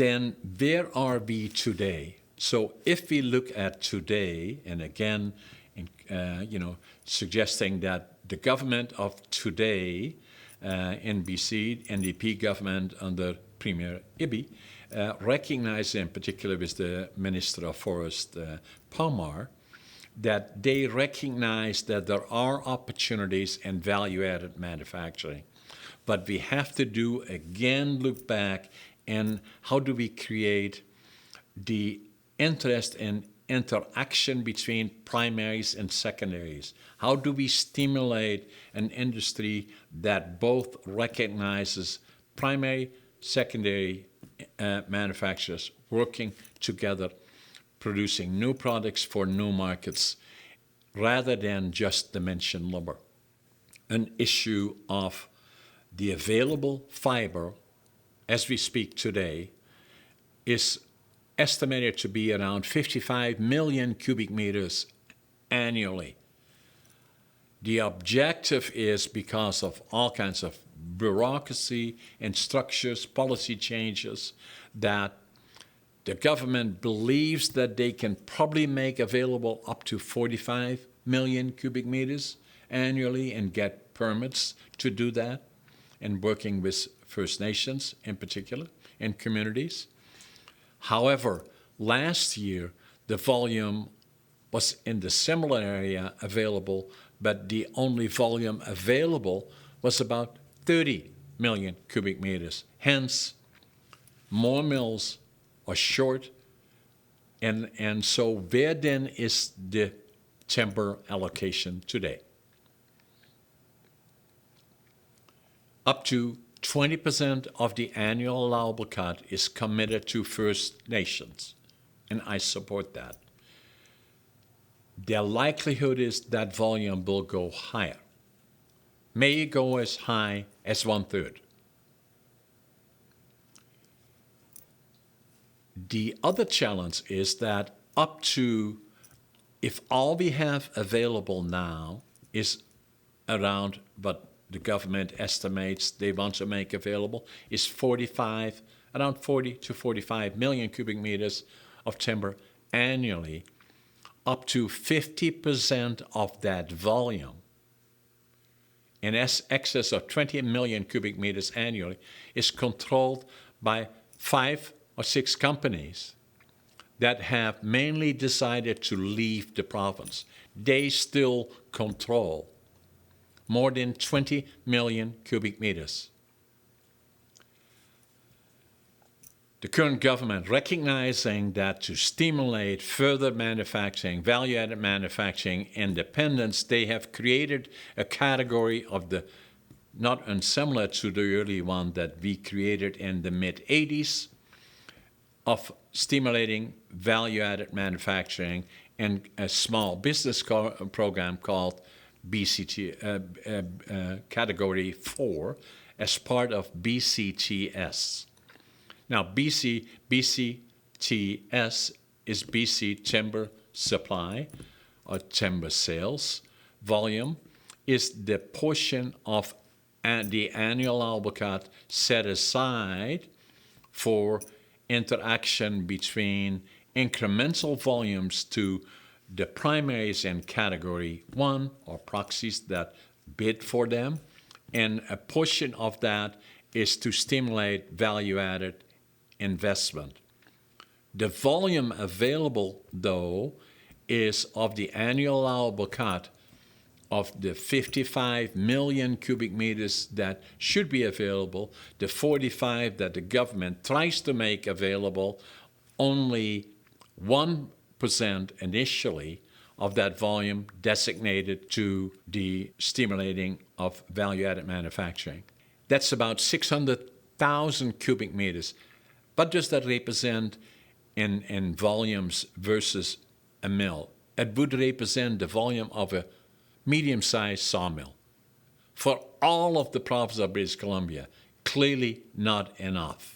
then where are we today? So if we look at today, and again, suggesting that the government of today, NBC, NDP government under Premier Ibi, recognized in particular with the Minister of Forest, Palmer, that they recognize that there are opportunities in value-added manufacturing. But we have to look back, and how do we create the interest and interaction between primaries and secondaries? How do we stimulate an industry that both recognizes primary, secondary manufacturers working together, producing new products for new markets, rather than just dimension lumber? An issue of the available fiber, as we speak today, is estimated to be around 55 million cubic meters annually. The objective is, because of all kinds of bureaucracy and structures, policy changes, that the government believes that they can probably make available up to 45 million cubic meters annually and get permits to do that, and working with First Nations in particular and communities. However, last year, the volume was in the similar area available, but the only volume available was about 30 million cubic meters. Hence, more mills are short, and so where then is the timber allocation today? Up to 20% of the annual allowable cut is committed to First Nations, and I support that. The likelihood is that volume will go higher. May go as high as 1/3. The other challenge is that if all we have available now is around what the government estimates they want to make available, is around 40 to 45 million cubic meters of timber annually, up to 50% of that volume, in excess of 20 million cubic meters annually, is controlled by 5 or 6 companies that have mainly decided to leave the province. They still control more than 20 million cubic meters. The current government, recognizing that to stimulate further manufacturing, value-added manufacturing independence, they have created a category of the, not unsimilar to the early one that we created in the mid-'80s, of stimulating value-added manufacturing and a small business program called BCT, Category 4, as part of BCTS. Now, BCTS is BC Timber Supply, or Timber Sales Volume, is the portion of the annual allowable cut set aside for interaction between incremental volumes to the primaries in Category 1, or proxies that bid for them, and a portion of that is to stimulate value-added investment. The volume available, though, is of the annual allowable cut of the 55 million cubic meters that should be available, the 45 that the government tries to make available, only 1% initially of that volume designated to the stimulating of value-added manufacturing. That's about 600,000 cubic meters. What does that represent in volumes versus a mill? It would represent the volume of a medium-sized sawmill. For all of the province of British Columbia, clearly not enough.